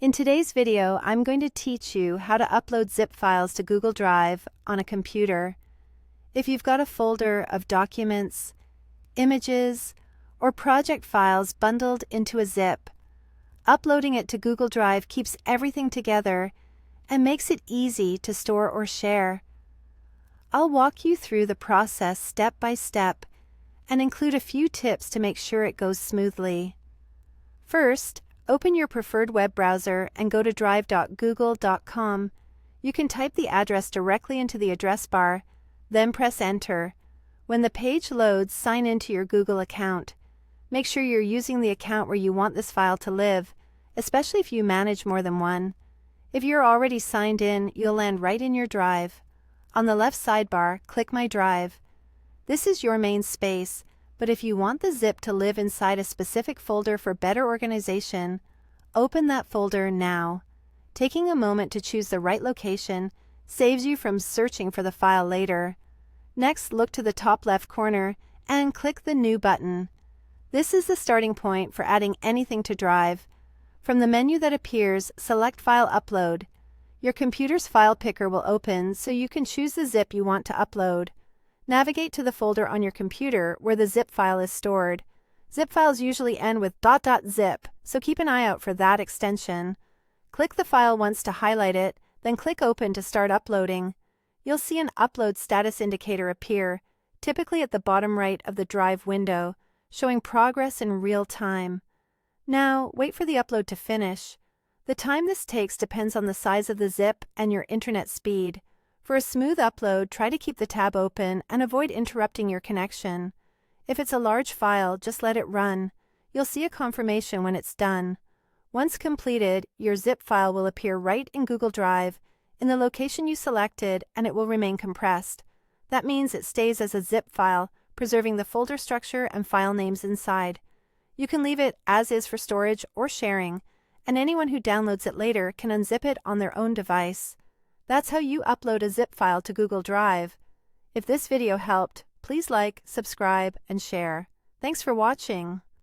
In today's video, I'm going to teach you how to upload zip files to Google Drive on a computer. If you've got a folder of documents, images, or project files bundled into a zip, uploading it to Google Drive keeps everything together and makes it easy to store or share. I'll walk you through the process step by step and include a few tips to make sure it goes smoothly. First, open your preferred web browser and go to drive.google.com. You can type the address directly into the address bar, then press enter. When the page loads, sign into your Google account. Make sure you're using the account where you want this file to live, especially if you manage more than one. If you're already signed in, you'll land right in your Drive. On the left sidebar, click My Drive. This is your main space, but if you want the zip to live inside a specific folder for better organization, open that folder now. Taking a moment to choose the right location saves you from searching for the file later. Next, look to the top left corner and click the New button. This is the starting point for adding anything to Drive. From the menu that appears, select File Upload. Your computer's file picker will open so you can choose the zip you want to upload. Navigate to the folder on your computer where the zip file is stored. Zip files usually end with .zip, so keep an eye out for that extension. Click the file once to highlight it, then click Open to start uploading. You'll see an upload status indicator appear, typically at the bottom right of the Drive window, showing progress in real time. Now, wait for the upload to finish. The time this takes depends on the size of the zip and your internet speed. For a smooth upload, try to keep the tab open and avoid interrupting your connection. If it's a large file, just let it run. You'll see a confirmation when it's done. Once completed, your zip file will appear right in Google Drive, in the location you selected, and it will remain compressed. That means it stays as a zip file, preserving the folder structure and file names inside. You can leave it as is for storage or sharing, and anyone who downloads it later can unzip it on their own device. That's how you upload a zip file to Google Drive. If this video helped, please like, subscribe, and share. Thanks for watching.